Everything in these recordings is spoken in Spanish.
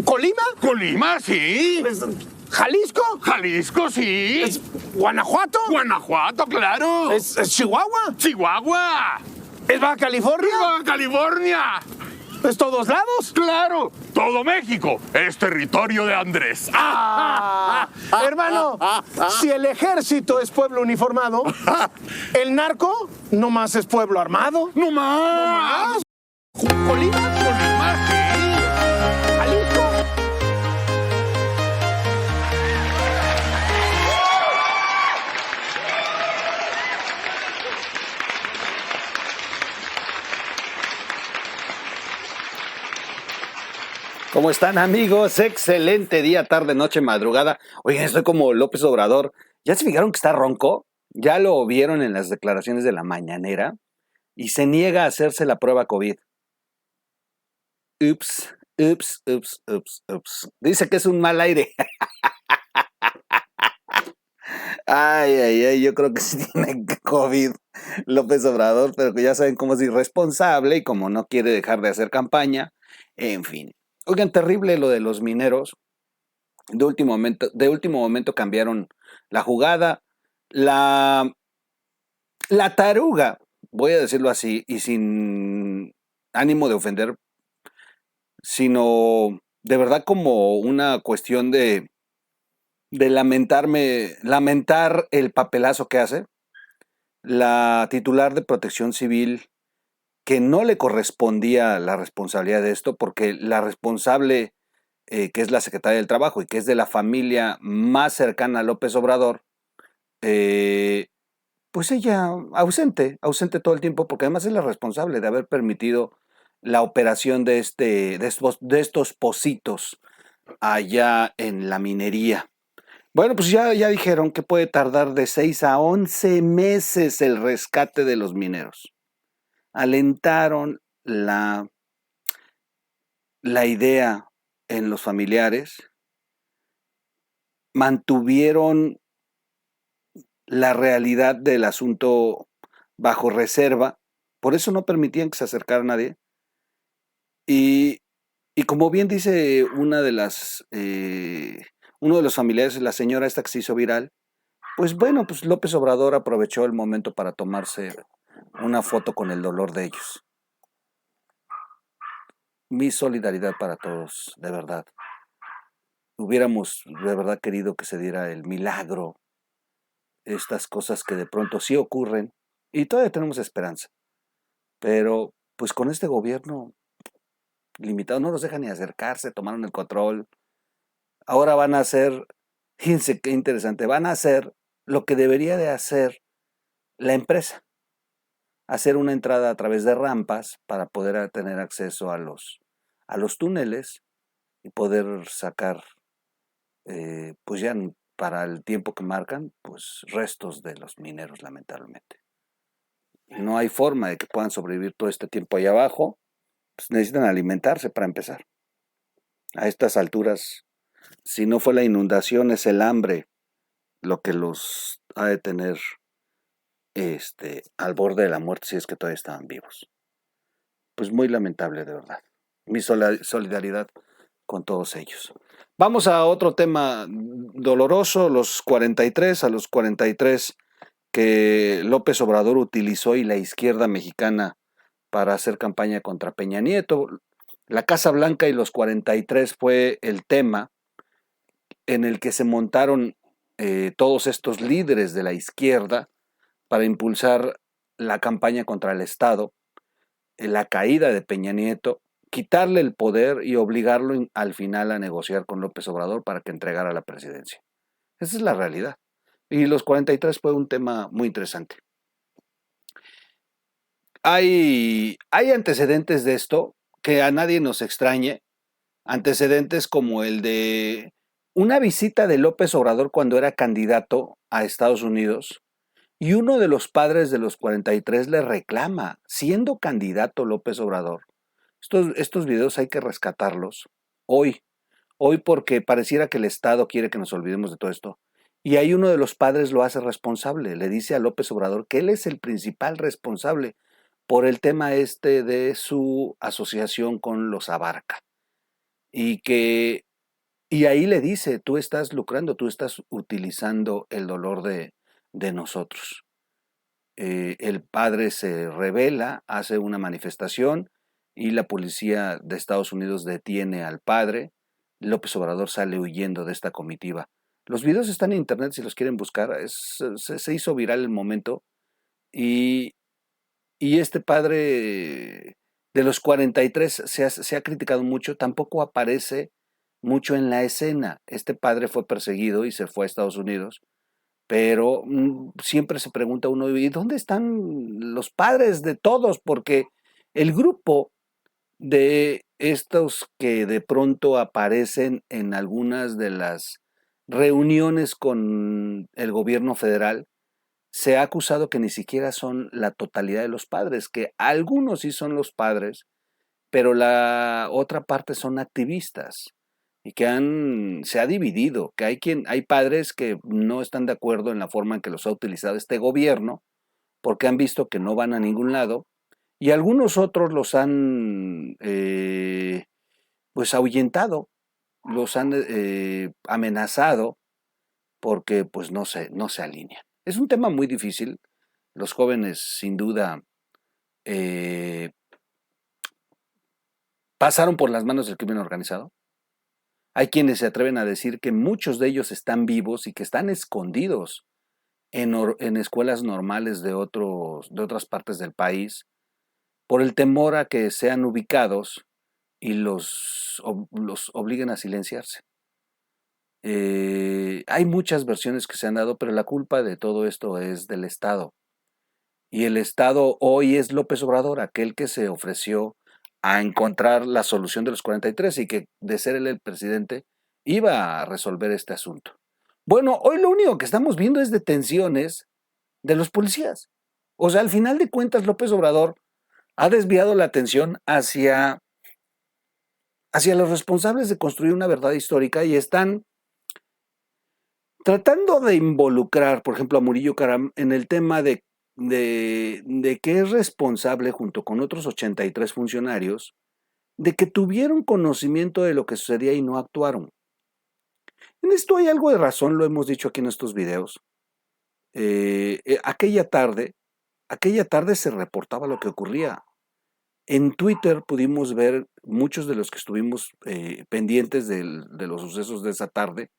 ¿Colima? Colima, sí. ¿Jalisco? Jalisco, sí. ¿Guanajuato? Guanajuato, claro. ¿Es Chihuahua? Chihuahua. ¿Es Baja California? Baja California. ¿Es todos lados? Claro, todo México es territorio de Andrés. Hermano, si el ejército es pueblo uniformado, el narco nomás es pueblo armado. ¡No más! ¿Colima? Colima, sí. ¿Jalisco? ¿Cómo están, amigos? Excelente día, tarde, noche, madrugada. Oigan, estoy como López Obrador. ¿Ya se fijaron que está ronco? ¿Ya lo vieron en las declaraciones de la mañanera? Y se niega a hacerse la prueba COVID. Ups. Dice que es un mal aire. Ay, yo creo que sí tiene COVID López Obrador, pero que ya saben cómo es irresponsable y como no quiere dejar de hacer campaña. En fin. Oigan, terrible lo de los mineros. De último momento cambiaron la jugada. La taruga, voy a decirlo así, y sin ánimo de ofender, sino de verdad como una cuestión de lamentar el papelazo que hace la titular de Protección Civil, que no le correspondía la responsabilidad de esto, porque la responsable, que es la secretaria del Trabajo y que es de la familia más cercana a López Obrador, pues ella ausente todo el tiempo, porque además es la responsable de haber permitido la operación de estos pocitos allá en la minería. Bueno, pues ya dijeron que puede tardar de 6 a 11 meses el rescate de los mineros. Alentaron la idea en los familiares, mantuvieron la realidad del asunto bajo reserva, por eso no permitían que se acercara nadie. Y como bien dice uno de los familiares, la señora esta que se hizo viral, pues bueno, pues López Obrador aprovechó el momento para tomarse una foto con el dolor de ellos. Mi solidaridad para todos, de verdad. Hubiéramos de verdad querido que se diera el milagro, estas cosas que de pronto sí ocurren, y todavía tenemos esperanza. Pero pues con este gobierno limitado no nos dejan ni acercarse, tomaron el control. Ahora van a hacer, fíjense qué interesante, van a hacer lo que debería de hacer la empresa. Hacer una entrada a través de rampas para poder tener acceso a los túneles y poder sacar, pues ya para el tiempo que marcan, pues restos de los mineros, lamentablemente. No hay forma de que puedan sobrevivir todo este tiempo ahí abajo, pues necesitan alimentarse para empezar. A estas alturas, si no fue la inundación, es el hambre lo que los ha de tener al borde de la muerte, si es que todavía estaban vivos. Pues muy lamentable, de verdad. Mi solidaridad con todos ellos. Vamos a otro tema doloroso, los 43 que López Obrador utilizó y la izquierda mexicana para hacer campaña contra Peña Nieto. La Casa Blanca y los 43 fue el tema en el que se montaron todos estos líderes de la izquierda para impulsar la campaña contra el Estado, la caída de Peña Nieto, quitarle el poder y obligarlo al final a negociar con López Obrador para que entregara la presidencia. Esa es la realidad. Y los 43 fue un tema muy interesante. Hay antecedentes de esto que a nadie nos extrañe, antecedentes como el de una visita de López Obrador cuando era candidato a Estados Unidos, y uno de los padres de los 43 le reclama, siendo candidato López Obrador. Estos videos hay que rescatarlos hoy porque pareciera que el Estado quiere que nos olvidemos de todo esto. Y ahí uno de los padres lo hace responsable, le dice a López Obrador que él es el principal responsable por el tema de su asociación con los Abarca. Y ahí le dice, tú estás lucrando, tú estás utilizando el dolor de nosotros. El padre se rebela, hace una manifestación y la policía de Estados Unidos detiene al padre. López Obrador sale huyendo de esta comitiva. Los videos están en internet si los quieren buscar. Se hizo viral el momento y, y este padre de los 43 se ha criticado mucho, tampoco aparece mucho en la escena. Este padre fue perseguido y se fue a Estados Unidos, pero siempre se pregunta uno, ¿y dónde están los padres de todos? Porque el grupo de estos que de pronto aparecen en algunas de las reuniones con el gobierno federal, se ha acusado que ni siquiera son la totalidad de los padres, que algunos sí son los padres, pero la otra parte son activistas y que se ha dividido, que hay padres que no están de acuerdo en la forma en que los ha utilizado este gobierno, porque han visto que no van a ningún lado, y algunos otros los han pues ahuyentado, los han amenazado, porque pues no se alinean. Es un tema muy difícil. Los jóvenes sin duda eh, pasaron por las manos del crimen organizado. Hay quienes se atreven a decir que muchos de ellos están vivos y que están escondidos en escuelas normales de otras partes del país por el temor a que sean ubicados y los obliguen a silenciarse. Hay muchas versiones que se han dado, pero la culpa de todo esto es del Estado. Y el Estado hoy es López Obrador, aquel que se ofreció a encontrar la solución de los 43 y que, de ser él el presidente, iba a resolver este asunto. Bueno, hoy lo único que estamos viendo es detenciones de los policías. O sea, al final de cuentas, López Obrador ha desviado la atención hacia los responsables de construir una verdad histórica y están tratando de involucrar, por ejemplo, a Murillo Karam en el tema de que es responsable, junto con otros 83 funcionarios, de que tuvieron conocimiento de lo que sucedía y no actuaron. En esto hay algo de razón, lo hemos dicho aquí en estos videos. Aquella tarde se reportaba lo que ocurría. En Twitter pudimos ver, muchos de los que estuvimos pendientes de los sucesos de esa tarde,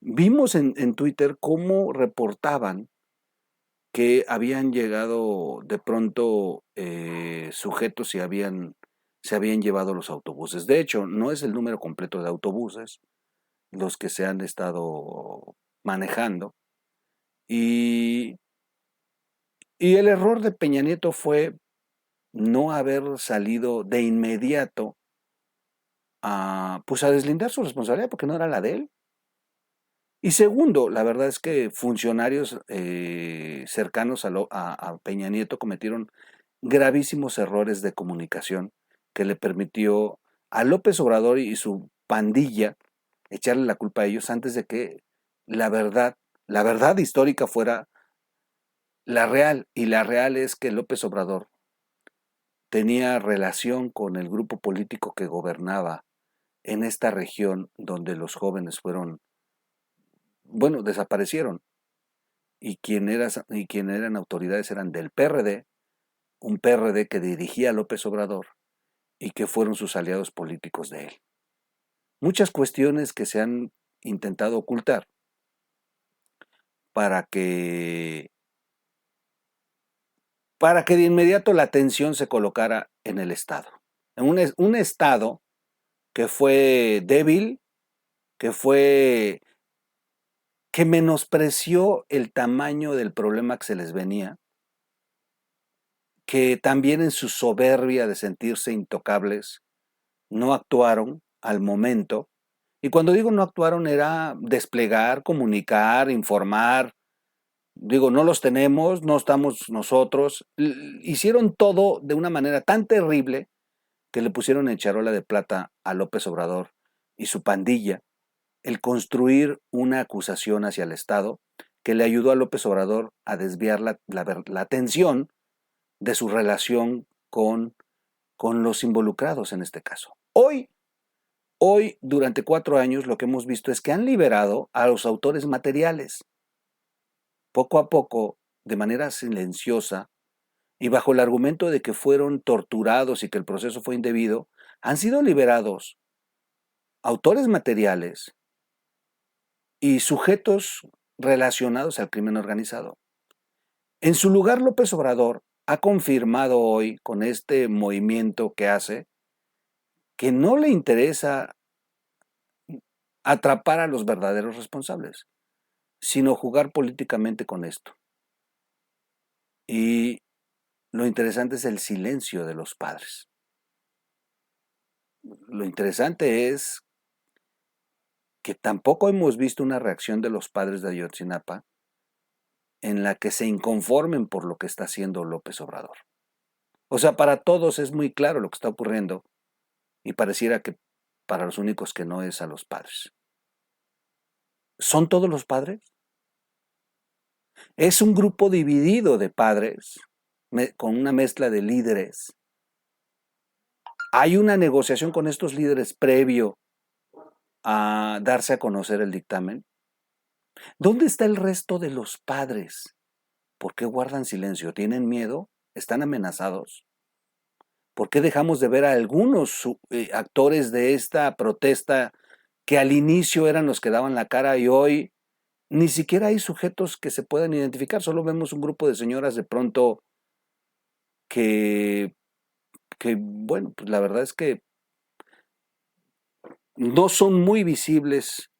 vimos en Twitter cómo reportaban que habían llegado de pronto sujetos y se habían llevado los autobuses. De hecho, no es el número completo de autobuses los que se han estado manejando. Y el error de Peña Nieto fue no haber salido de inmediato pues a deslindar su responsabilidad, porque no era la de él. Y segundo, la verdad es que funcionarios cercanos a Peña Nieto cometieron gravísimos errores de comunicación que le permitió a López Obrador y su pandilla echarle la culpa a ellos antes de que la verdad histórica fuera la real. Y la real es que López Obrador tenía relación con el grupo político que gobernaba en esta región donde los jóvenes desaparecieron. Y quienes eran autoridades eran del PRD, un PRD que dirigía a López Obrador y que fueron sus aliados políticos de él. Muchas cuestiones que se han intentado ocultar para que de inmediato la atención se colocara en el Estado. En un Estado que fue débil, que menospreció el tamaño del problema que se les venía, que también en su soberbia de sentirse intocables, no actuaron al momento. Y cuando digo no actuaron era desplegar, comunicar, informar. Digo, no los tenemos, no estamos nosotros. Hicieron todo de una manera tan terrible que le pusieron en charola de plata a López Obrador y su pandilla el construir una acusación hacia el Estado que le ayudó a López Obrador a desviar la atención de su relación con los involucrados en este caso. Hoy Hoy, durante 4 años, lo que hemos visto es que han liberado a los autores materiales. Poco a poco, de manera silenciosa, y bajo el argumento de que fueron torturados y que el proceso fue indebido, han sido liberados autores materiales y sujetos relacionados al crimen organizado. En su lugar, López Obrador ha confirmado hoy, con este movimiento que hace, que no le interesa atrapar a los verdaderos responsables, sino jugar políticamente con esto. Y lo interesante es el silencio de los padres. Lo interesante es que tampoco hemos visto una reacción de los padres de Ayotzinapa en la que se inconformen por lo que está haciendo López Obrador. O sea, para todos es muy claro lo que está ocurriendo y pareciera que para los únicos que no es a los padres. ¿Son todos los padres? Es un grupo dividido de padres con una mezcla de líderes. ¿Hay una negociación con estos líderes previo a darse a conocer el dictamen? ¿Dónde está el resto de los padres? ¿Por qué guardan silencio? ¿Tienen miedo? ¿Están amenazados? ¿Por qué dejamos de ver a algunos actores de esta protesta que al inicio eran los que daban la cara y hoy ni siquiera hay sujetos que se puedan identificar? Solo vemos un grupo de señoras de pronto que bueno, pues la verdad es que no son muy visibles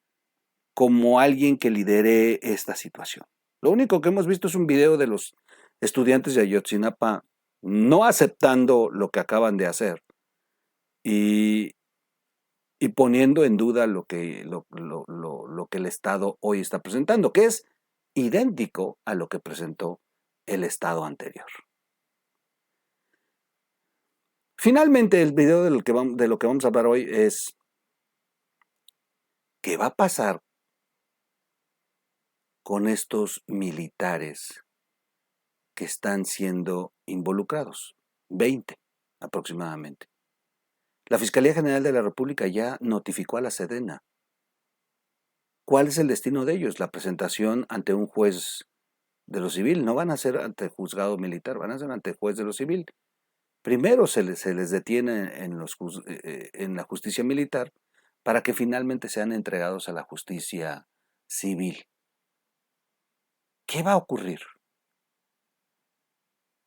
como alguien que lidere esta situación. Lo único que hemos visto es un video de los estudiantes de Ayotzinapa no aceptando lo que acaban de hacer y poniendo en duda lo que el Estado hoy está presentando, que es idéntico a lo que presentó el Estado anterior. Finalmente, el video de lo que vamos a hablar hoy es ¿qué va a pasar con estos militares que están siendo involucrados? 20 aproximadamente. La Fiscalía General de la República ya notificó a la Sedena. ¿Cuál es el destino de ellos? La presentación ante un juez de lo civil. No van a ser ante juzgado militar, van a ser ante juez de lo civil. Primero se les detiene en la justicia militar para que finalmente sean entregados a la justicia civil. ¿Qué va a ocurrir?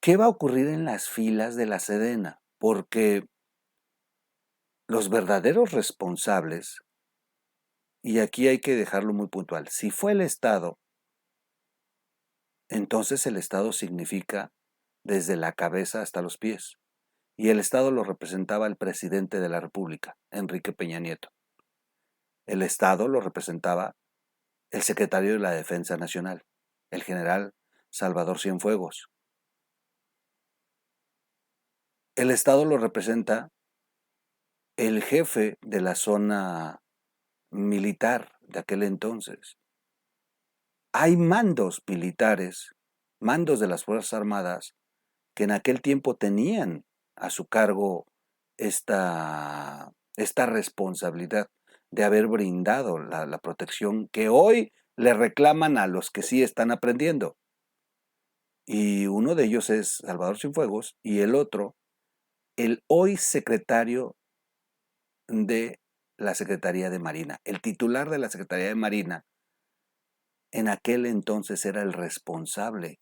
¿Qué va a ocurrir en las filas de la Sedena? Porque los verdaderos responsables, y aquí hay que dejarlo muy puntual, si fue el Estado, entonces el Estado significa desde la cabeza hasta los pies. Y el Estado lo representaba el presidente de la República, Enrique Peña Nieto. El Estado lo representaba el secretario de la Defensa Nacional, el general Salvador Cienfuegos. El Estado lo representa el jefe de la zona militar de aquel entonces. Hay mandos militares, mandos de las Fuerzas Armadas, que en aquel tiempo tenían a su cargo esta responsabilidad de haber brindado la protección que hoy le reclaman a los que sí están aprendiendo. Y uno de ellos es Salvador Cienfuegos y el otro, el hoy secretario de la Secretaría de Marina. El titular de la Secretaría de Marina en aquel entonces era el responsable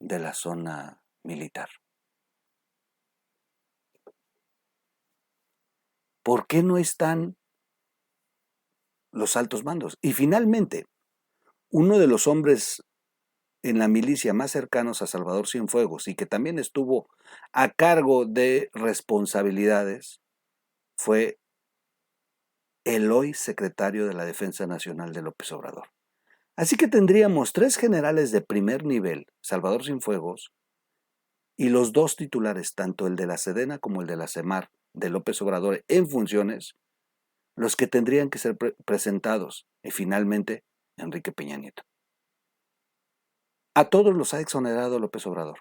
de la zona militar. ¿Por qué no están los altos mandos? Y finalmente, uno de los hombres en la milicia más cercanos a Salvador Cienfuegos y que también estuvo a cargo de responsabilidades fue el hoy secretario de la Defensa Nacional de López Obrador. Así que tendríamos 3 generales de primer nivel, Salvador Cienfuegos, y los 2 titulares, tanto el de la Sedena como el de la Semar de López Obrador en funciones, los que tendrían que ser presentados, y finalmente Enrique Peña Nieto. A todos los ha exonerado López Obrador.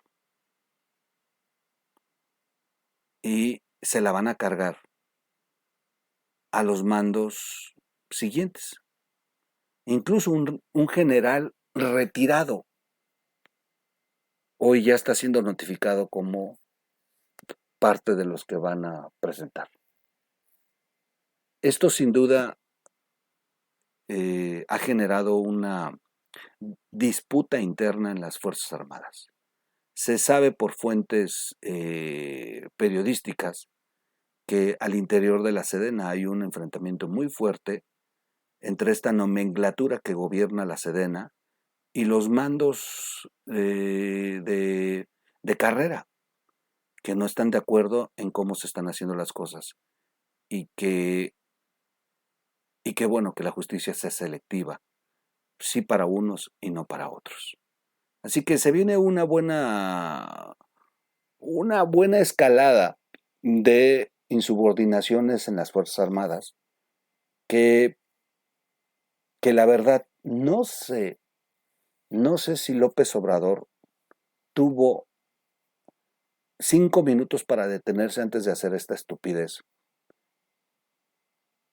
Y se la van a cargar a los mandos siguientes. Incluso un general retirado hoy ya está siendo notificado como parte de los que van a presentar. Esto sin duda ha generado una disputa interna en las Fuerzas Armadas. Se sabe por fuentes periodísticas que al interior de la Sedena hay un enfrentamiento muy fuerte entre esta nomenclatura que gobierna la Sedena y los mandos de carrera, que no están de acuerdo en cómo se están haciendo las cosas y que bueno, que la justicia sea selectiva, sí para unos y no para otros. Así que se viene una buena escalada de insubordinaciones en las Fuerzas Armadas que la verdad no sé si López Obrador tuvo 5 minutos para detenerse antes de hacer esta estupidez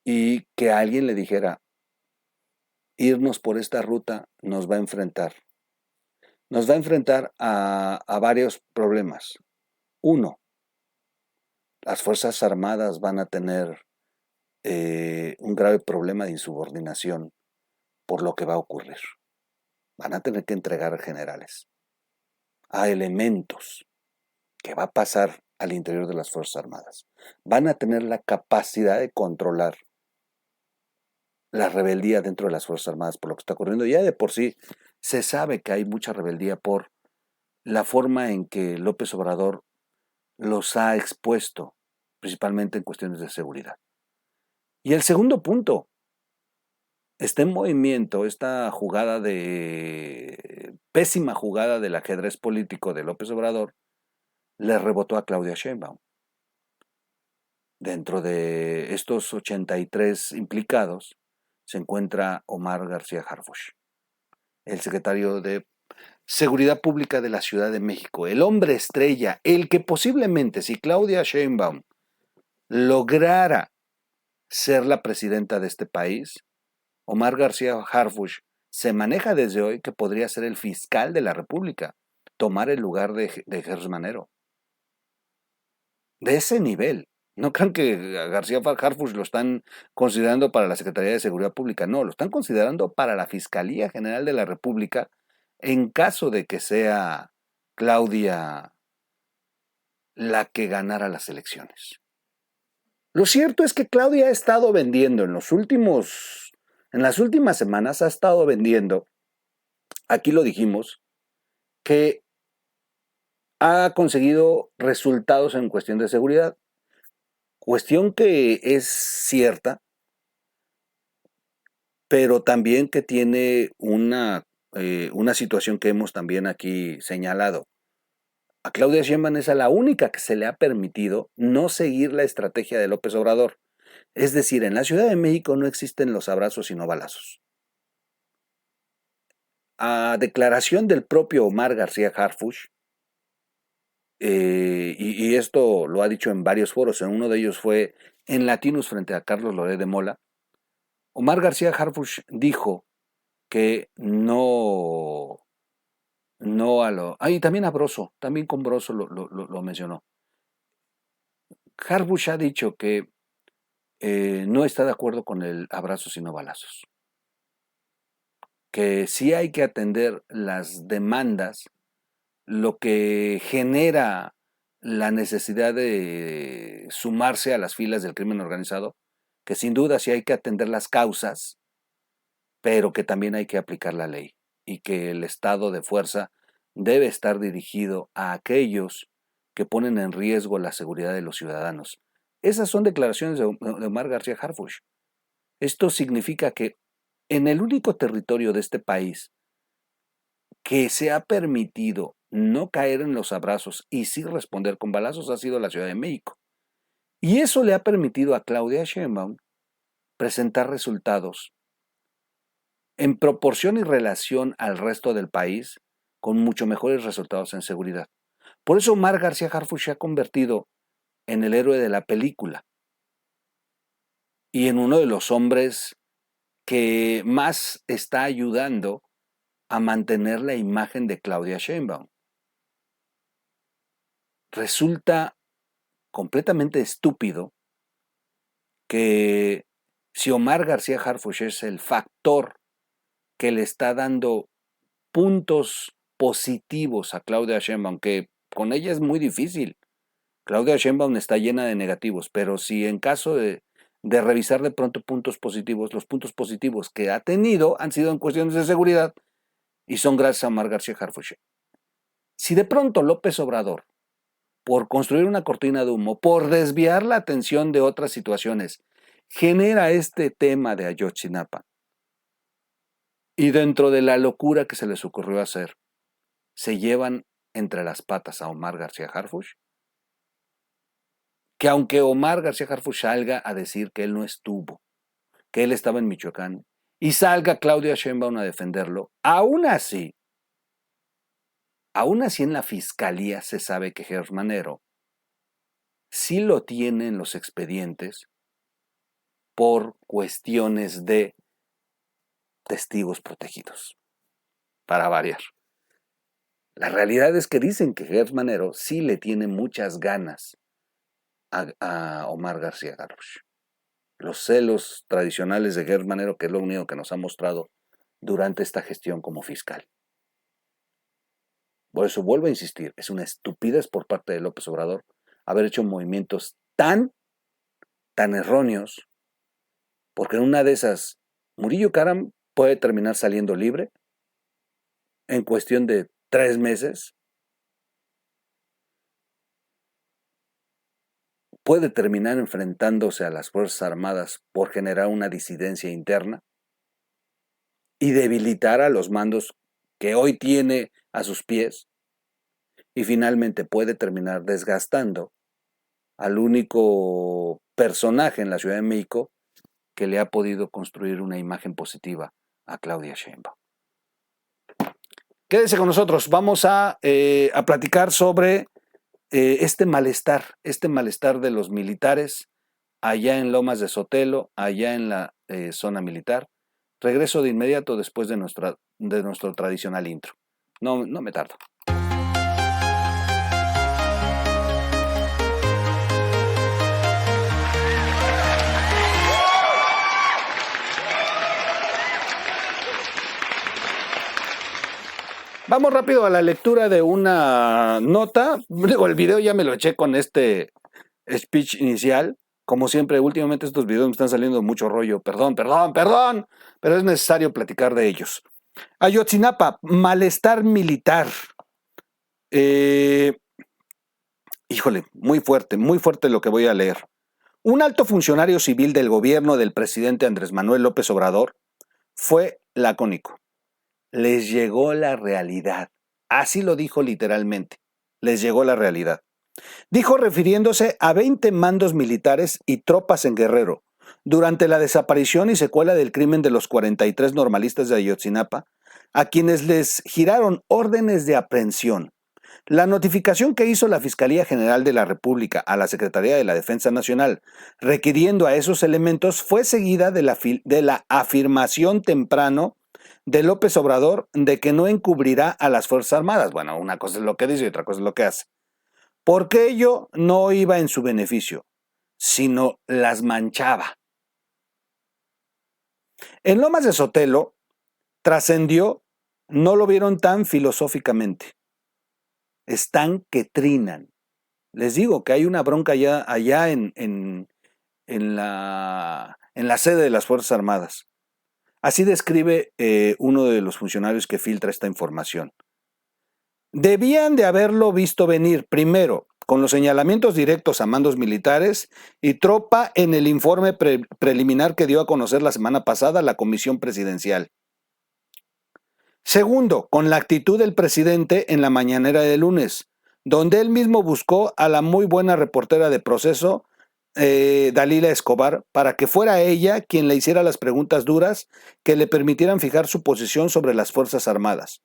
y que alguien le dijera, irnos por esta ruta nos va a enfrentar. Nos va a enfrentar a varios problemas. Uno, las Fuerzas Armadas van a tener un grave problema de insubordinación por lo que va a ocurrir. Van a tener que entregar generales a elementos que va a pasar al interior de las Fuerzas Armadas. Van a tener la capacidad de controlar la rebeldía dentro de las Fuerzas Armadas por lo que está ocurriendo. Ya de por sí se sabe que hay mucha rebeldía por la forma en que López Obrador los ha expuesto, principalmente en cuestiones de seguridad. Y el segundo punto, está en movimiento esta pésima jugada del ajedrez político de López Obrador, le rebotó a Claudia Sheinbaum. Dentro de estos 83 implicados se encuentra Omar García Harfuch, el secretario de Seguridad Pública de la Ciudad de México, el hombre estrella, el que posiblemente, si Claudia Sheinbaum lograra ser la presidenta de este país, Omar García Harfuch se maneja desde hoy que podría ser el fiscal de la República, tomar el lugar de Gers Manero. De ese nivel. No crean que a García Harfuch lo están considerando para la Secretaría de Seguridad Pública, no, lo están considerando para la Fiscalía General de la República en caso de que sea Claudia la que ganara las elecciones. Lo cierto es que Claudia ha estado vendiendo en las últimas semanas ha estado vendiendo, aquí lo dijimos, que ha conseguido resultados en cuestión de seguridad. Cuestión que es cierta, pero también que tiene una situación que hemos también aquí señalado. A Claudia Sheinbaum es a la única que se le ha permitido no seguir la estrategia de López Obrador. Es decir, en la Ciudad de México no existen los abrazos sino balazos. A declaración del propio Omar García Harfuch, y esto lo ha dicho en varios foros, en uno de ellos fue en Latinus frente a Carlos Loret de Mola, Omar García Harfuch dijo que no a lo... y también a Broso, también con Broso lo mencionó. Harfuch ha dicho que no está de acuerdo con el abrazo sino balazos. Que sí hay que atender las demandas, lo que genera la necesidad de sumarse a las filas del crimen organizado, que sin duda sí hay que atender las causas, pero que también hay que aplicar la ley y que el estado de fuerza debe estar dirigido a aquellos que ponen en riesgo la seguridad de los ciudadanos. Esas son declaraciones de Omar García Harfuch. Esto significa que en el único territorio de este país que se ha permitido no caer en los abrazos y sí responder con balazos ha sido la Ciudad de México. Y eso le ha permitido a Claudia Sheinbaum presentar resultados en proporción y relación al resto del país con mucho mejores resultados en seguridad. Por eso Omar García Harfuch se ha convertido en el héroe de la película. y en uno de los hombres que más está ayudando a mantener la imagen de Claudia Sheinbaum. Resulta completamente estúpido que si Omar García Harfuch es el factor que le está dando puntos positivos a Claudia Sheinbaum, que con ella es muy difícil. Claudia Sheinbaum está llena de negativos, pero si en caso de revisar de pronto puntos positivos, los puntos positivos que ha tenido han sido en cuestiones de seguridad y son gracias a Omar García Harfuch. Si de pronto López Obrador, por construir una cortina de humo, por desviar la atención de otras situaciones, genera este tema de Ayotzinapa, y dentro de la locura que se les ocurrió hacer, se llevan entre las patas a Omar García Harfuch, que aunque Omar García Harfuch salga a decir que él no estuvo, que él estaba en Michoacán, y salga Claudia Sheinbaum a defenderlo, aún así en la fiscalía se sabe que Gers Manero sí lo tiene en los expedientes por cuestiones de testigos protegidos, para variar. La realidad es que dicen que Gers Manero sí le tiene muchas ganas a Omar García Harfuch. Los celos tradicionales de Gers Manero, que es lo único que nos ha mostrado durante esta gestión como fiscal. Por eso vuelvo a insistir, es una estupidez por parte de López Obrador haber hecho movimientos tan erróneos, porque en una de esas Murillo Karam puede terminar saliendo libre en cuestión de 3 meses, puede terminar enfrentándose a las Fuerzas Armadas por generar una disidencia interna y debilitar a los mandos que hoy tiene a sus pies, y finalmente puede terminar desgastando al único personaje en la Ciudad de México que le ha podido construir una imagen positiva a Claudia Sheinbaum. Quédese con nosotros, vamos a platicar sobre este malestar de los militares allá en Lomas de Sotelo, allá en la zona militar. Regreso de inmediato después de nuestro tradicional intro. No me tardo. Vamos rápido a la lectura de una nota. El video ya me lo eché con este speech inicial. Como siempre, últimamente estos videos me están saliendo mucho rollo. Perdón, pero es necesario platicar de ellos. Ayotzinapa, malestar militar. Híjole, muy fuerte lo que voy a leer. Un alto funcionario civil del gobierno del presidente Andrés Manuel López Obrador fue lacónico. Les llegó la realidad. Así lo dijo literalmente. Les llegó la realidad. Dijo refiriéndose a 20 mandos militares y tropas en Guerrero durante la desaparición y secuela del crimen de los 43 normalistas de Ayotzinapa, a quienes les giraron órdenes de aprehensión. La notificación que hizo la Fiscalía General de la República a la Secretaría de la Defensa Nacional requiriendo a esos elementos fue seguida de la afirmación temprano de López Obrador de que no encubrirá a las Fuerzas Armadas. Bueno, una cosa es lo que dice y otra cosa es lo que hace. Porque ello no iba en su beneficio, sino las manchaba. En Lomas de Sotelo trascendió, no lo vieron tan filosóficamente. Están que trinan. Les digo que hay una bronca allá en la sede de las Fuerzas Armadas. Así describe uno de los funcionarios que filtra esta información. Debían de haberlo visto venir, primero, con los señalamientos directos a mandos militares y tropa en el informe preliminar que dio a conocer la semana pasada la Comisión Presidencial. Segundo, con la actitud del presidente en la mañanera de lunes, donde él mismo buscó a la muy buena reportera de Proceso, Dalila Escobar, para que fuera ella quien le hiciera las preguntas duras que le permitieran fijar su posición sobre las Fuerzas Armadas.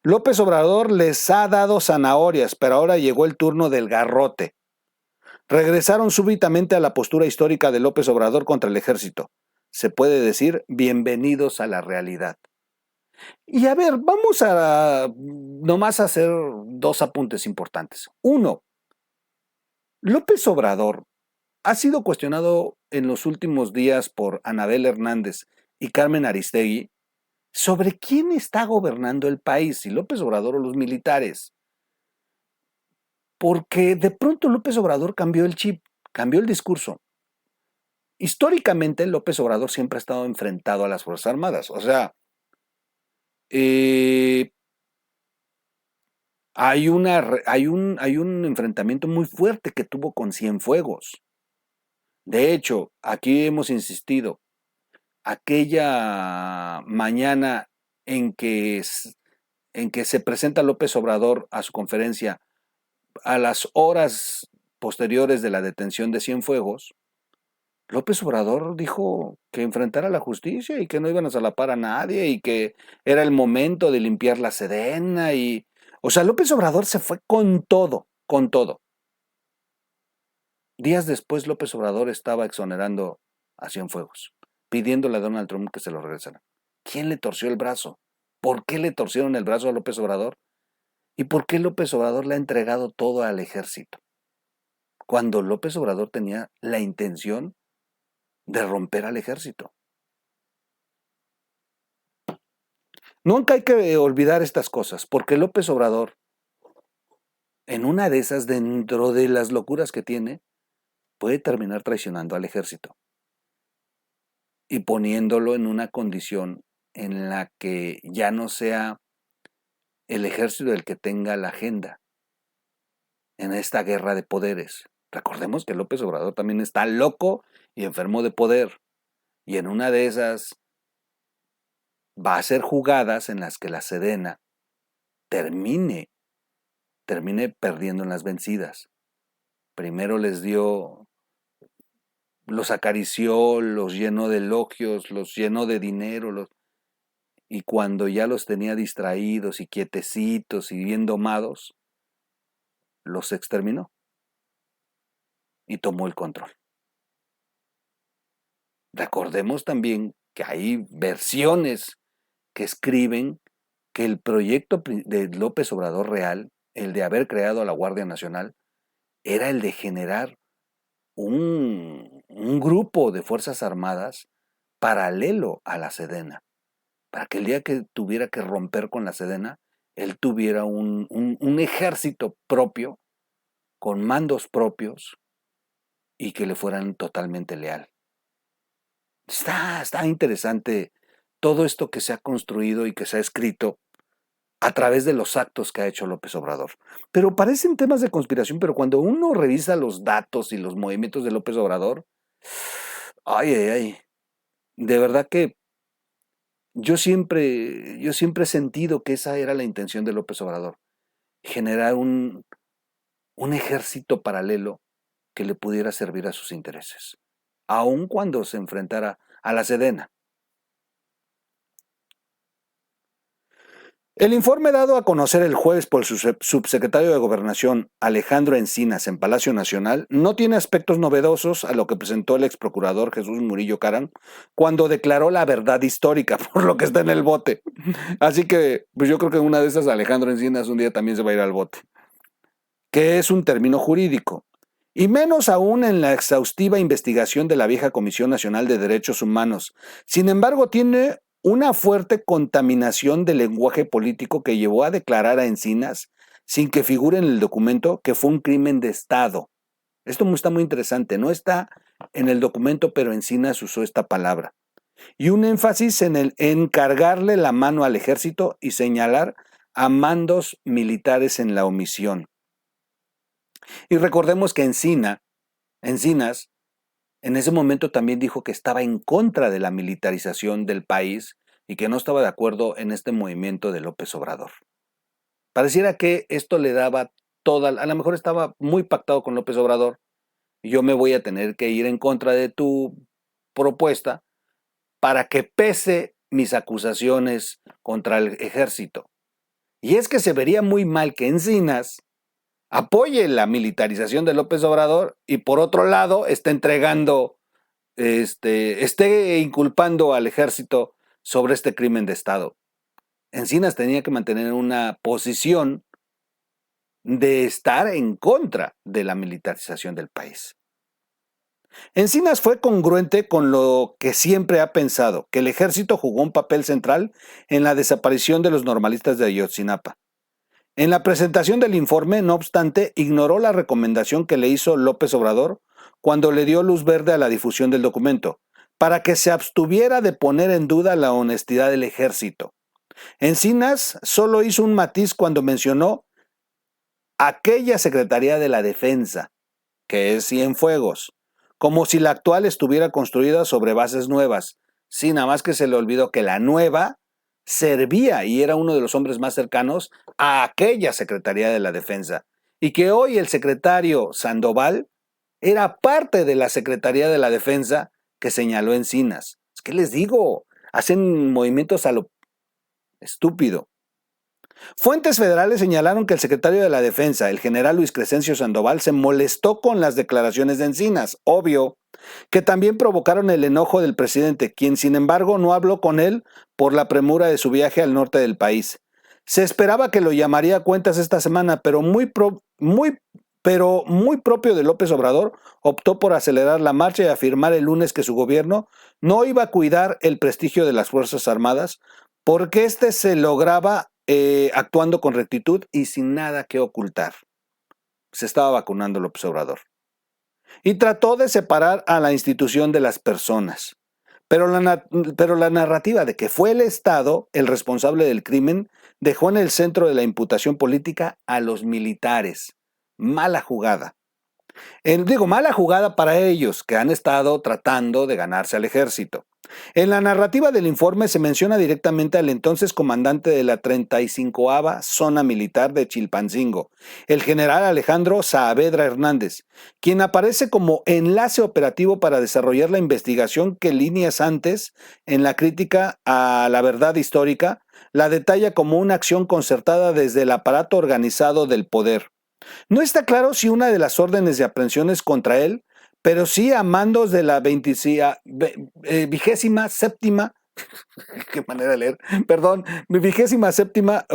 López Obrador les ha dado zanahorias, pero ahora llegó el turno del garrote. Regresaron súbitamente a la postura histórica de López Obrador contra el ejército. Se puede decir, bienvenidos a la realidad. Y a ver, vamos a nomás hacer dos apuntes importantes. Uno, López Obrador ha sido cuestionado en los últimos días por Anabel Hernández y Carmen Aristegui sobre quién está gobernando el país, si López Obrador o los militares. Porque de pronto López Obrador cambió el chip, cambió el discurso. Históricamente López Obrador siempre ha estado enfrentado a las Fuerzas Armadas. O sea, hay un enfrentamiento muy fuerte que tuvo con Cienfuegos. De hecho, aquí hemos insistido, aquella mañana en que se presenta López Obrador a su conferencia, a las horas posteriores de la detención de Cienfuegos, López Obrador dijo que enfrentara la justicia y que no iban a solapar a nadie y que era el momento de limpiar la Sedena o sea, López Obrador se fue con todo, con todo. Días después López Obrador estaba exonerando a Cienfuegos, pidiéndole a Donald Trump que se lo regresara. ¿Quién le torció el brazo? ¿Por qué le torcieron el brazo a López Obrador? ¿Y por qué López Obrador le ha entregado todo al ejército? Cuando López Obrador tenía la intención de romper al ejército. Nunca hay que olvidar estas cosas, porque López Obrador, en una de esas, dentro de las locuras que tiene, puede terminar traicionando al ejército y poniéndolo en una condición en la que ya no sea el ejército el que tenga la agenda en esta guerra de poderes. Recordemos que López Obrador también está loco y enfermo de poder, y en una de esas va a hacer jugadas en las que la Sedena termine perdiendo en las vencidas. Primero los acarició, los llenó de elogios, los llenó de dinero, y cuando ya los tenía distraídos y quietecitos y bien domados, los exterminó y tomó el control. Recordemos también que hay versiones que escriben que el proyecto de López Obrador real, el de haber creado a la Guardia Nacional, era el de generar un grupo de Fuerzas Armadas paralelo a la Sedena, para que el día que tuviera que romper con la Sedena, él tuviera un ejército propio, con mandos propios, y que le fueran totalmente leal. Está interesante todo esto que se ha construido y que se ha escrito a través de los actos que ha hecho López Obrador. Pero parecen temas de conspiración, pero cuando uno revisa los datos y los movimientos de López Obrador, ay, de verdad que yo siempre he sentido que esa era la intención de López Obrador, generar un ejército paralelo que le pudiera servir a sus intereses, aun cuando se enfrentara a la Sedena. El informe dado a conocer el jueves por el subsecretario de Gobernación Alejandro Encinas en Palacio Nacional no tiene aspectos novedosos a lo que presentó el exprocurador Jesús Murillo Caram cuando declaró la verdad histórica, por lo que está en el bote. Así que pues yo creo que una de esas Alejandro Encinas un día también se va a ir al bote, que es un término jurídico, y menos aún en la exhaustiva investigación de la vieja Comisión Nacional de Derechos Humanos. Sin embargo, tiene una fuerte contaminación del lenguaje político que llevó a declarar a Encinas, sin que figure en el documento, que fue un crimen de Estado. Esto está muy interesante, no está en el documento, pero Encinas usó esta palabra. Y un énfasis en cargarle la mano al ejército y señalar a mandos militares en la omisión. Y recordemos que Encinas, en ese momento también dijo que estaba en contra de la militarización del país y que no estaba de acuerdo en este movimiento de López Obrador. Pareciera que esto le daba a lo mejor estaba muy pactado con López Obrador, y yo me voy a tener que ir en contra de tu propuesta para que pese mis acusaciones contra el ejército. Y es que se vería muy mal que Encinas apoye la militarización de López Obrador y por otro lado está entregando, esté inculpando al ejército sobre este crimen de Estado. Encinas tenía que mantener una posición de estar en contra de la militarización del país. Encinas fue congruente con lo que siempre ha pensado, que el ejército jugó un papel central en la desaparición de los normalistas de Ayotzinapa. En la presentación del informe, no obstante, ignoró la recomendación que le hizo López Obrador cuando le dio luz verde a la difusión del documento, para que se abstuviera de poner en duda la honestidad del ejército. Encinas solo hizo un matiz cuando mencionó aquella Secretaría de la Defensa, que es Cienfuegos, como si la actual estuviera construida sobre bases nuevas. Sí, nada más que se le olvidó que la nueva servía y era uno de los hombres más cercanos a aquella Secretaría de la Defensa. Y que hoy el secretario Sandoval era parte de la Secretaría de la Defensa que señaló Encinas. ¿Qué les digo? Hacen movimientos a lo estúpido. Fuentes federales señalaron que el secretario de la Defensa, el general Luis Crescencio Sandoval, se molestó con las declaraciones de Encinas, obvio, que también provocaron el enojo del presidente, quien sin embargo no habló con él por la premura de su viaje al norte del país. Se esperaba que lo llamaría a cuentas esta semana, pero muy propio de López Obrador, optó por acelerar la marcha y afirmar el lunes que su gobierno no iba a cuidar el prestigio de las Fuerzas Armadas, porque este se lograba actuando con rectitud y sin nada que ocultar. Se estaba vacunando López Obrador. Y trató de separar a la institución de las personas. Pero la narrativa de que fue el Estado el responsable del crimen dejó en el centro de la imputación política a los militares. Mala jugada. Mala jugada para ellos, que han estado tratando de ganarse al ejército. En la narrativa del informe se menciona directamente al entonces comandante de la 35ª Zona Militar de Chilpancingo, el general Alejandro Saavedra Hernández, quien aparece como enlace operativo para desarrollar la investigación que líneas antes, en la crítica a la verdad histórica, la detalla como una acción concertada desde el aparato organizado del poder. No está claro si una de las órdenes de aprehensiones contra él, pero sí a mandos de la 27ª, qué manera de leer, perdón, 27ª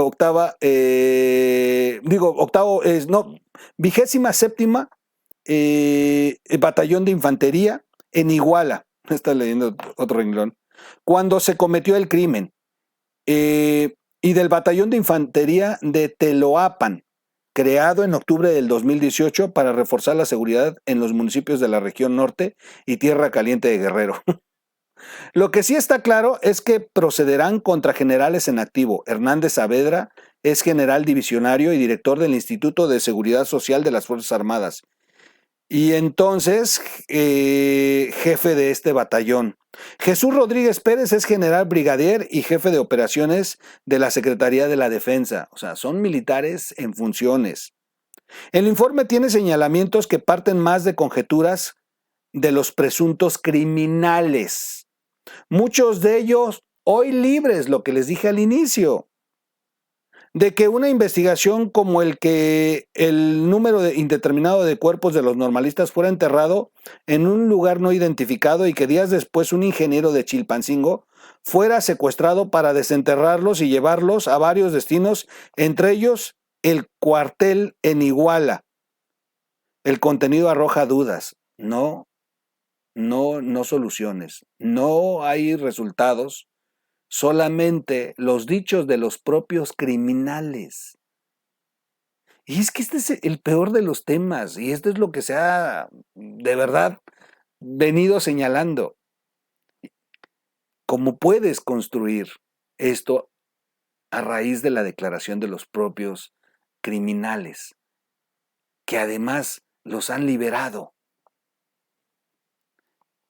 Batallón de Infantería en Iguala, está leyendo otro renglón, cuando se cometió el crimen, y del Batallón de Infantería de Teloapan, creado en octubre del 2018 para reforzar la seguridad en los municipios de la región norte y Tierra Caliente de Guerrero. Lo que sí está claro es que procederán contra generales en activo. Hernández Saavedra es general divisionario y director del Instituto de Seguridad Social de las Fuerzas Armadas. Y entonces, jefe de este batallón. Jesús Rodríguez Pérez es general brigadier y jefe de operaciones de la Secretaría de la Defensa. O sea, son militares en funciones. El informe tiene señalamientos que parten más de conjeturas de los presuntos criminales. Muchos de ellos hoy libres, lo que les dije al inicio. De que una investigación como el número indeterminado de cuerpos de los normalistas fuera enterrado en un lugar no identificado y que días después un ingeniero de Chilpancingo fuera secuestrado para desenterrarlos y llevarlos a varios destinos, entre ellos el cuartel en Iguala. El contenido arroja dudas, no soluciones, no hay resultados. Solamente los dichos de los propios criminales. Y es que este es el peor de los temas, y esto es lo que se ha, de verdad, venido señalando. ¿Cómo puedes construir esto a raíz de la declaración de los propios criminales, que además los han liberado?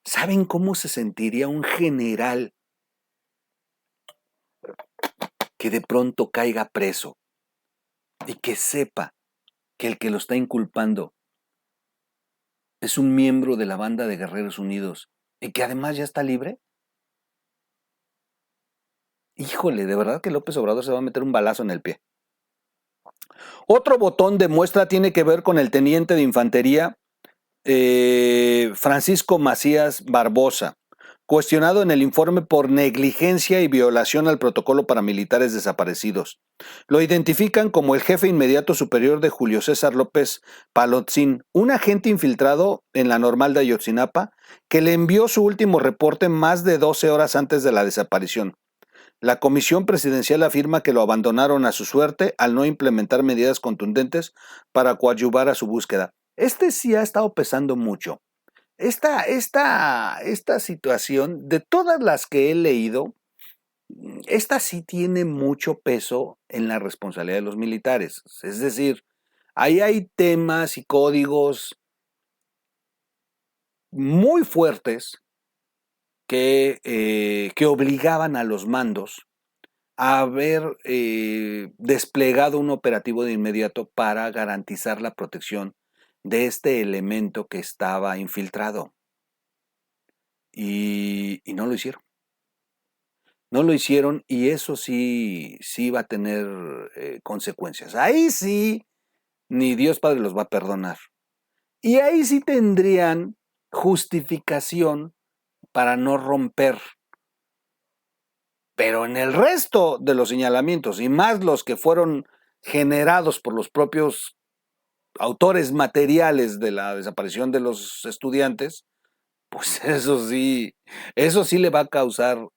¿Saben cómo se sentiría un general que de pronto caiga preso y que sepa que el que lo está inculpando es un miembro de la banda de Guerreros Unidos y que además ya está libre? Híjole, de verdad que López Obrador se va a meter un balazo en el pie. Otro botón de muestra tiene que ver con el teniente de infantería Francisco Macías Barbosa, cuestionado en el informe por negligencia y violación al protocolo para militares desaparecidos. Lo identifican como el jefe inmediato superior de Julio César López Palotzin, un agente infiltrado en la Normal de Ayotzinapa que le envió su último reporte más de 12 horas antes de la desaparición. La comisión presidencial afirma que lo abandonaron a su suerte al no implementar medidas contundentes para coadyuvar a su búsqueda. Este sí ha estado pesando mucho. Esta situación, de todas las que he leído, esta sí tiene mucho peso en la responsabilidad de los militares. Es decir, ahí hay temas y códigos muy fuertes que obligaban a los mandos a haber desplegado un operativo de inmediato para garantizar la protección de este elemento que estaba infiltrado. Y no lo hicieron. No lo hicieron y eso sí va a tener consecuencias. Ahí sí, ni Dios Padre los va a perdonar. Y ahí sí tendrían justificación para no romper. Pero en el resto de los señalamientos, y más los que fueron generados por los propios autores materiales de la desaparición de los estudiantes, pues eso sí le va a causar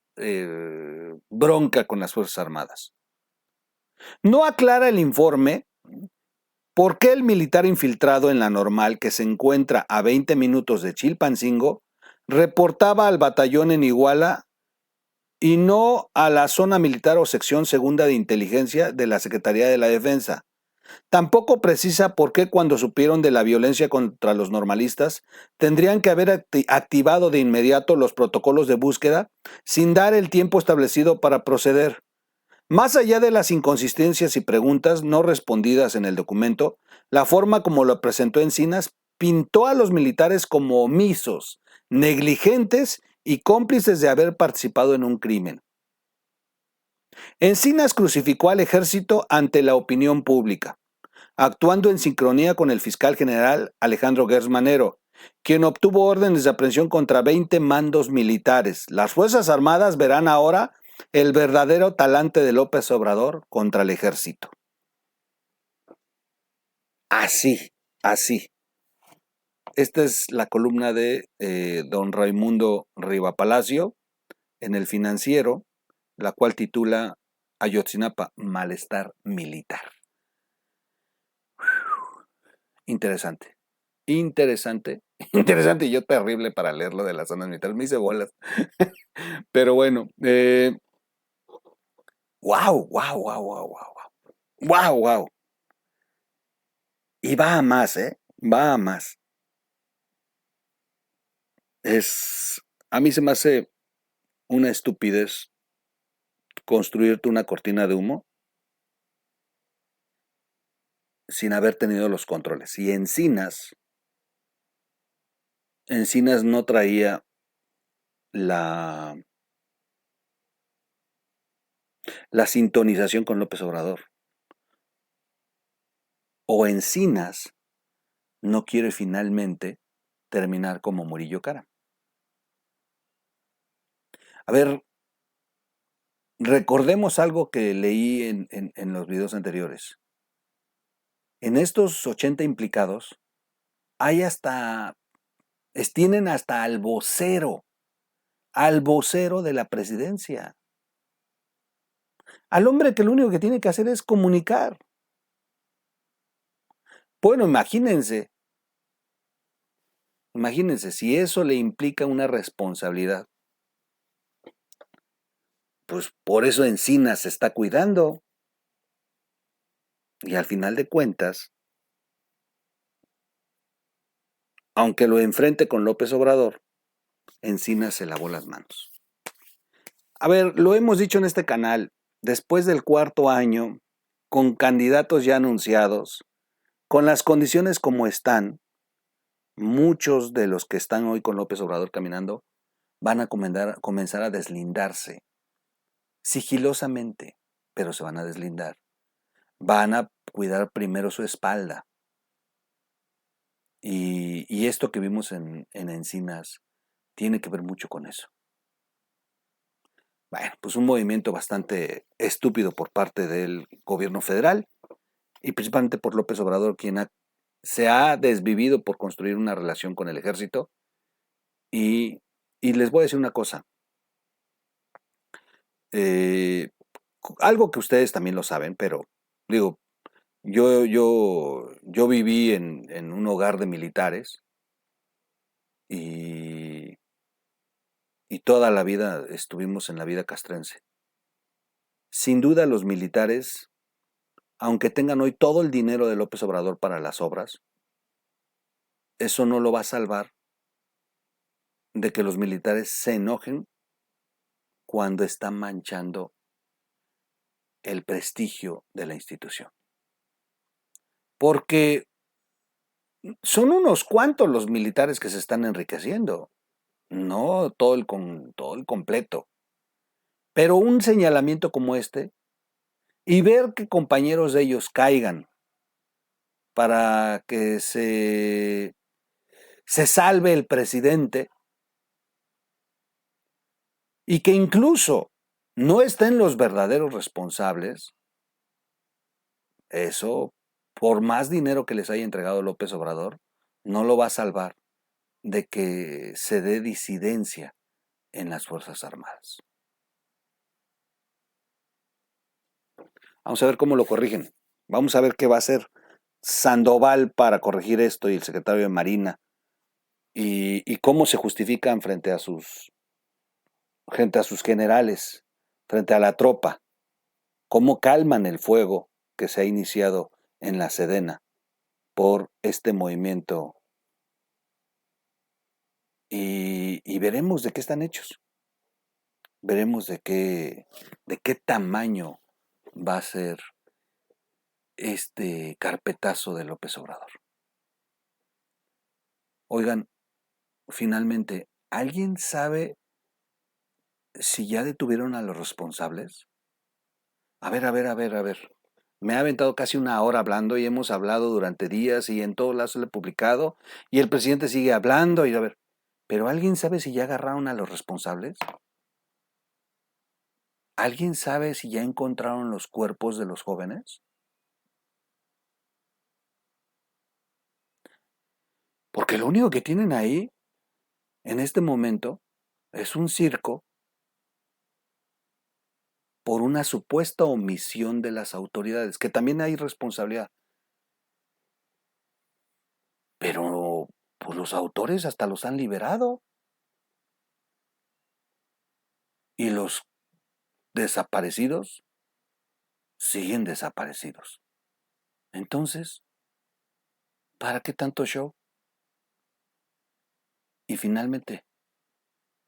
bronca con las Fuerzas Armadas. No aclara el informe por qué el militar infiltrado en la Normal, que se encuentra a 20 minutos de Chilpancingo, reportaba al batallón en Iguala y no a la zona militar o sección segunda de inteligencia de la Secretaría de la Defensa. Tampoco precisa por qué cuando supieron de la violencia contra los normalistas tendrían que haber activado de inmediato los protocolos de búsqueda sin dar el tiempo establecido para proceder. Más allá de las inconsistencias y preguntas no respondidas en el documento, la forma como lo presentó Encinas pintó a los militares como omisos, negligentes y cómplices de haber participado en un crimen. Encinas crucificó al ejército ante la opinión pública, actuando en sincronía con el fiscal general Alejandro Gertz Manero, quien obtuvo órdenes de aprehensión contra 20 mandos militares. Las Fuerzas Armadas verán ahora el verdadero talante de López Obrador contra el ejército. Así. Esta es la columna de don Raimundo Riva Palacio en El Financiero, la cual titula Ayotzinapa, malestar militar. Interesante y yo terrible para leerlo de las zonas militares, me hice bolas. Pero bueno, wow. Y va a más, va a más. A mí se me hace una estupidez construirte una cortina de humo sin haber tenido los controles. Y Encinas no traía la sintonización con López Obrador. O Encinas no quiere finalmente terminar como Murillo Karam. A ver, recordemos algo que leí en los videos anteriores. En estos 80 implicados, tienen hasta al vocero de la presidencia. Al hombre que lo único que tiene que hacer es comunicar. Bueno, imagínense si eso le implica una responsabilidad. Pues por eso Encinas se está cuidando. Y al final de cuentas, aunque lo enfrente con López Obrador, Encinas se lavó las manos. A ver, lo hemos dicho en este canal, después del 4º año, con candidatos ya anunciados, con las condiciones como están, muchos de los que están hoy con López Obrador caminando van a comenzar a deslindarse, sigilosamente, pero se van a deslindar. van a cuidar primero su espalda. Y esto que vimos en Encinas tiene que ver mucho con eso. Bueno, pues un movimiento bastante estúpido por parte del gobierno federal y principalmente por López Obrador, quien se ha desvivido por construir una relación con el ejército. Y les voy a decir una cosa, algo que ustedes también lo saben, pero digo, yo viví en un hogar de militares y toda la vida estuvimos en la vida castrense. Sin duda los militares, aunque tengan hoy todo el dinero de López Obrador para las obras, eso no lo va a salvar de que los militares se enojen cuando están manchando el prestigio de la institución. Porque son unos cuantos los militares que se están enriqueciendo, no todo el completo. Pero un señalamiento como este, y ver que compañeros de ellos caigan para que se salve el presidente, y que incluso no estén los verdaderos responsables, eso, por más dinero que les haya entregado López Obrador, no lo va a salvar de que se dé disidencia en las Fuerzas Armadas. Vamos a ver cómo lo corrigen. Vamos a ver qué va a hacer Sandoval para corregir esto y el secretario de Marina. Y cómo se justifican frente a sus generales, frente a la tropa. Cómo calman el fuego que se ha iniciado en la Sedena por este movimiento. Y veremos de qué están hechos. Veremos de qué tamaño va a ser este carpetazo de López Obrador. Oigan, finalmente, ¿alguien sabe si ya detuvieron a los responsables? A ver. Me ha aventado casi una hora hablando y hemos hablado durante días y en todos lados lo he publicado y el presidente sigue hablando y a ver, ¿pero alguien sabe si ya agarraron a los responsables? ¿Alguien sabe si ya encontraron los cuerpos de los jóvenes? Porque lo único que tienen ahí, en este momento, es un circo por una supuesta omisión de las autoridades, que también hay responsabilidad. Pero, pues los autores hasta los han liberado. Y los desaparecidos siguen desaparecidos. Entonces, ¿para qué tanto show? Y finalmente,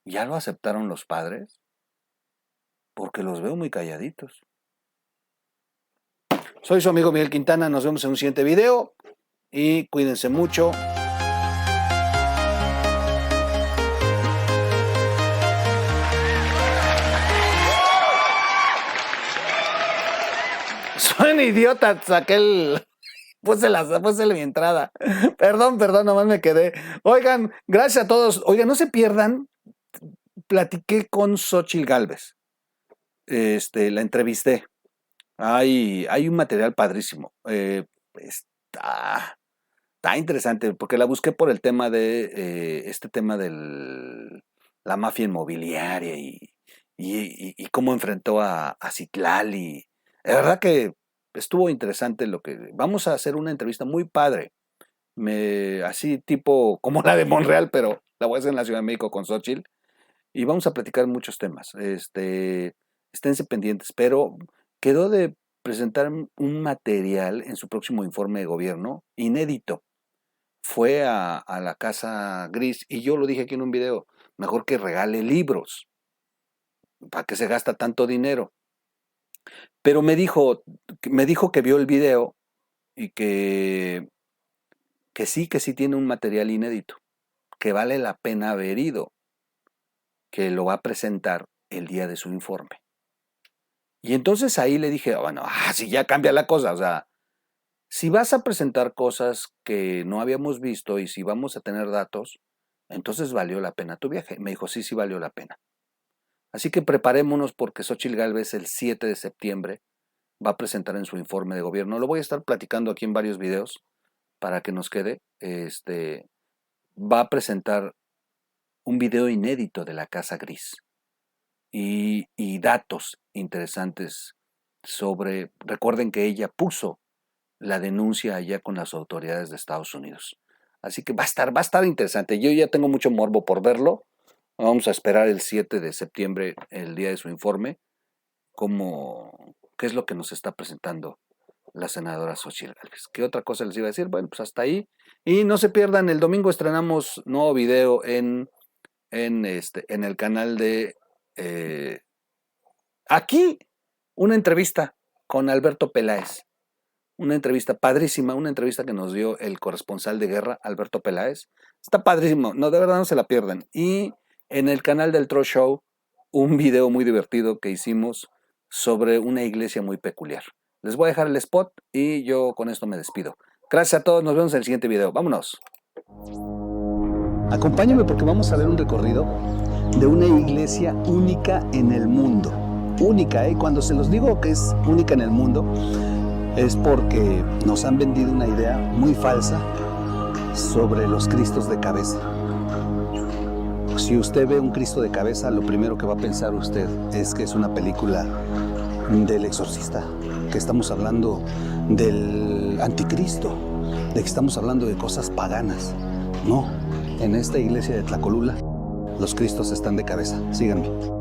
¿ya lo aceptaron los padres? Porque los veo muy calladitos. Soy su amigo Miguel Quintana, nos vemos en un siguiente video y cuídense mucho. Soy un idiota, puse mi entrada. Perdón, nomás me quedé. Oigan, gracias a todos. Oigan, no se pierdan. Platiqué con Xóchitl Gálvez. La entrevisté. Hay un material padrísimo. Está interesante, porque la busqué por el tema de este tema de la mafia inmobiliaria y cómo enfrentó a Citlali. De verdad que estuvo interesante lo que... Vamos a hacer una entrevista muy padre. Así tipo como la de Monreal, pero la voy a hacer en la Ciudad de México con Xóchitl. Y vamos a platicar muchos temas. Esténse pendientes, pero quedó de presentar un material en su próximo informe de gobierno inédito. Fue a la Casa Gris y yo lo dije aquí en un video, mejor que regale libros. ¿Para qué se gasta tanto dinero? Pero me dijo que vio el video y que sí tiene un material inédito, que vale la pena haber ido, que lo va a presentar el día de su informe. Y entonces ahí le dije, bueno, si ya cambia la cosa, o sea, si vas a presentar cosas que no habíamos visto y si vamos a tener datos, entonces valió la pena tu viaje. Me dijo, sí, sí valió la pena. Así que preparémonos porque Xóchitl Gálvez el 7 de septiembre va a presentar en su informe de gobierno. Lo voy a estar platicando aquí en varios videos para que nos quede. Va a presentar un video inédito de la Casa Gris y datos interesantes sobre, recuerden que ella puso la denuncia allá con las autoridades de Estados Unidos. Así que va a estar interesante. Yo ya tengo mucho morbo por verlo. Vamos a esperar el 7 de septiembre, el día de su informe, qué es lo que nos está presentando la senadora Xóchitl Gálvez. ¿Qué otra cosa les iba a decir? Bueno, pues hasta ahí. Y no se pierdan, el domingo estrenamos nuevo video en el canal de aquí, una entrevista con Alberto Peláez. Una entrevista padrísima, una entrevista que nos dio el corresponsal de guerra, Alberto Peláez. Está padrísimo, no, de verdad no se la pierdan. Y en el canal del Tro Show, un video muy divertido que hicimos sobre una iglesia muy peculiar. Les voy a dejar el spot y yo con esto me despido. Gracias a todos, nos vemos en el siguiente video. Vámonos. Acompáñame porque vamos a ver un recorrido de una iglesia única en el mundo. Única, ¿eh? Cuando se los digo que es única en el mundo, es porque nos han vendido una idea muy falsa sobre los Cristos de cabeza. Si usted ve un Cristo de cabeza, lo primero que va a pensar usted es que es una película del exorcista, que estamos hablando del anticristo, de que estamos hablando de cosas paganas. No, en esta iglesia de Tlacolula, los Cristos están de cabeza. Síganme.